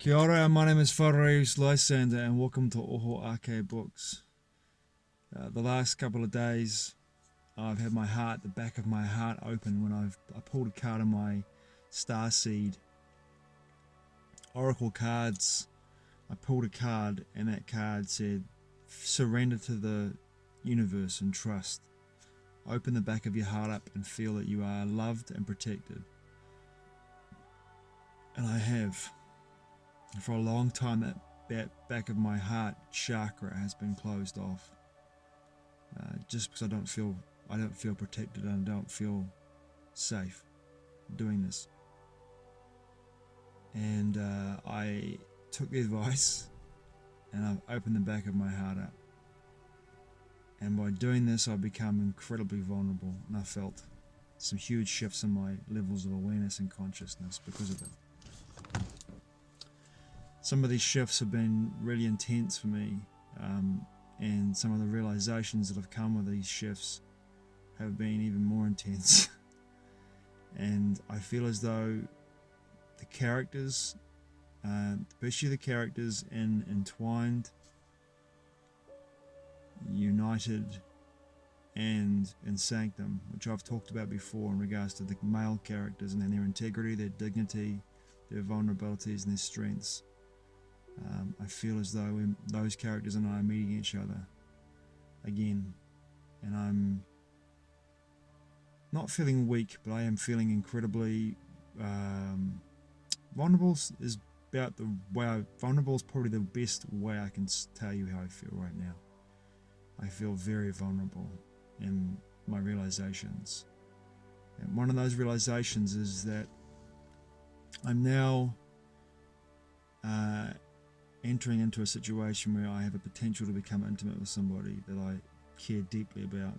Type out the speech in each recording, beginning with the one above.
Kia ora, my name is Whareus Lysander and welcome to Oho Ake Books. The last couple of days I've had the back of my heart open when I pulled a card of my Starseed Oracle cards. I pulled a card and that card said, surrender to the universe and trust. Open the back of your heart up and feel that you are loved and protected. And I have. For a long time that back of my heart chakra has been closed off. Just because I don't feel protected and I don't feel safe doing this. And I took the advice and I've opened the back of my heart up. And by doing this I've become incredibly vulnerable, and I felt some huge shifts in my levels of awareness and consciousness because of it. Some of these shifts have been really intense for me, and some of the realizations that have come with these shifts have been even more intense. And I feel as though the characters, especially the characters in Entwined, United, and in Sanctum, which I've talked about before in regards to the male characters and their integrity, their dignity, their vulnerabilities and their strengths. I feel as though those characters and I are meeting each other again, and I'm not feeling weak, but I am feeling incredibly vulnerable. Vulnerable is probably the best way I can tell you how I feel right now. I feel very vulnerable in my realizations, and one of those realizations is that I'm now entering into a situation where I have a potential to become intimate with somebody that I care deeply about,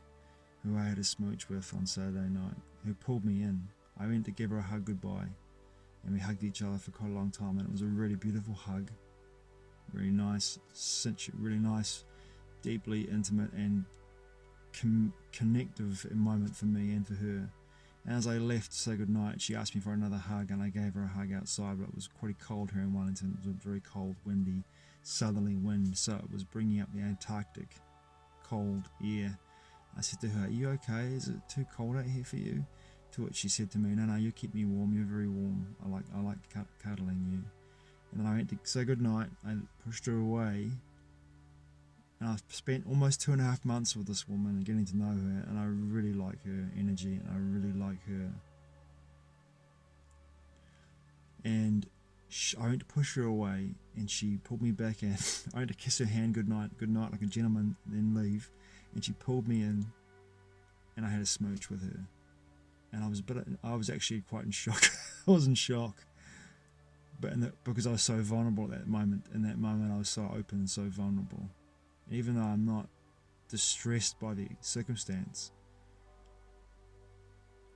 who I had a smooch with on Saturday night, who pulled me in. I went to give her a hug goodbye, and we hugged each other for quite a long time, and it was a really beautiful hug, really nice, deeply intimate and connective moment for me and for her. And as I left to say goodnight, she asked me for another hug, and I gave her a hug outside, but it was pretty cold here in Wellington. It was a very cold, windy, southerly wind, so it was bringing up the Antarctic cold air. I said to her, "Are you okay? Is it too cold out here for you?" To which she said to me, "No, you keep me warm. You're very warm. I like cuddling you." And then I went to say goodnight. I pushed her away. And I've spent almost 2.5 months with this woman and getting to know her, and I really like her energy, and I really like her. And I went to push her away, and she pulled me back in. I went to kiss her hand goodnight, like a gentleman, then leave. And she pulled me in, and I had a smooch with her. And I was actually quite in shock. I was in shock, but because I was so vulnerable at that moment. In that moment, I was so open and so vulnerable. Even though I'm not distressed by the circumstance,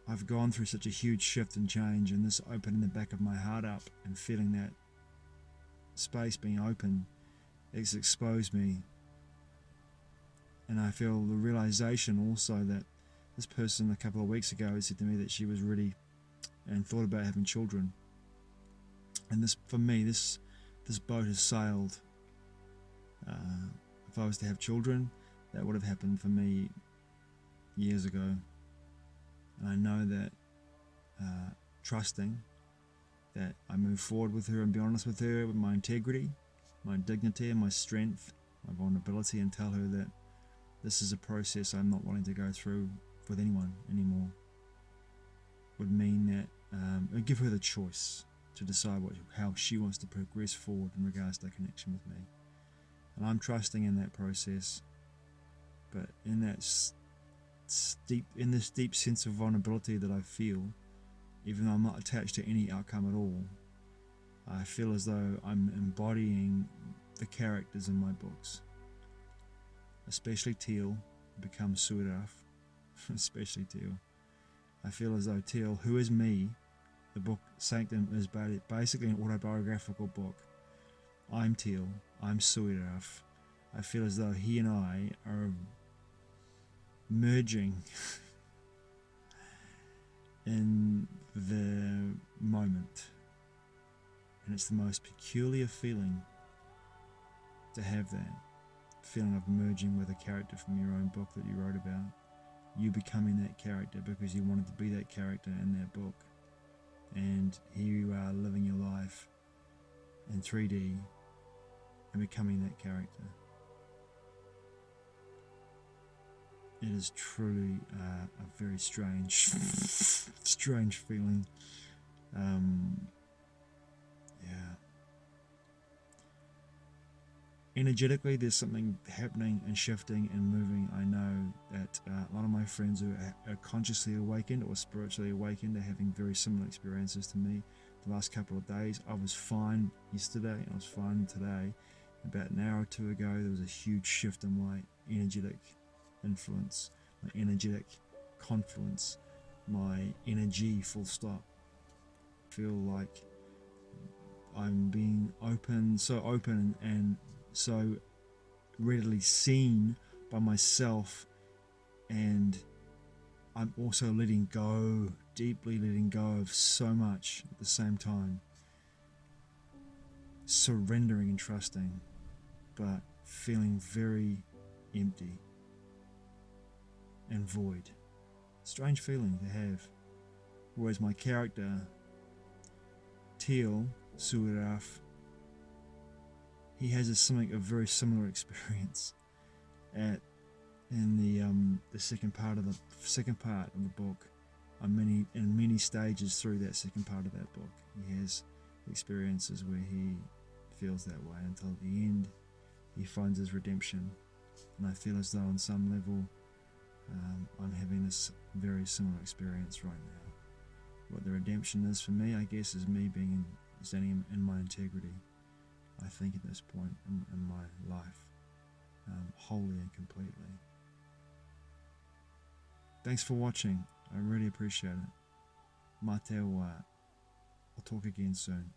I've gone through such a huge shift and change, and this opening the back of my heart up and feeling that space being open, it's exposed me. And I feel the realization also that this person a couple of weeks ago said to me that she was ready and thought about having children. And this, for me, this boat has sailed. If I was to have children, that would have happened for me years ago. And I know that trusting that I move forward with her and be honest with her with my integrity, my dignity and my strength, my vulnerability, and tell her that this is a process I'm not wanting to go through with anyone anymore, would mean that it would give her the choice to decide how she wants to progress forward in regards to that connection with me. And I'm trusting in that process, but in this deep sense of vulnerability that I feel, even though I'm not attached to any outcome at all, I feel as though I'm embodying the characters in my books, especially Teal becomes Suiraf, especially Teal. I feel as though Teal, who is me, the book Sanctum is basically an autobiographical book. I'm Teal, I'm Suiraf. I feel as though he and I are merging in the moment. And it's the most peculiar feeling to have that feeling of merging with a character from your own book that you wrote about. You becoming that character because you wanted to be that character in that book. And here you are living your life in 3D and becoming that character. It is truly a very strange, strange feeling. Yeah. Energetically, there's something happening and shifting and moving. I know that a lot of my friends who are consciously awakened or spiritually awakened are having very similar experiences to me. The last couple of days, I was fine yesterday, I was fine today. About an hour or two ago, there was a huge shift in my energetic influence, my energetic confluence, my energy, full stop. I feel like I'm being so open and so readily seen by myself, and I'm also letting go, deeply letting go of so much at the same time, surrendering and trusting, but feeling very empty and void. Strange feeling to have. Whereas my character, Teal Suiraf, he has a very similar experience in the second part of the book. In many stages through that second part of that book, he has experiences where he feels that way until at the end he finds his redemption. And I feel as though on some level I'm having this very similar experience right now. What the redemption is for me, I guess, is me standing in my integrity. I think at this point in my life, wholly and completely. Thanks for watching. I really appreciate it. Mā te wā. I'll talk again soon.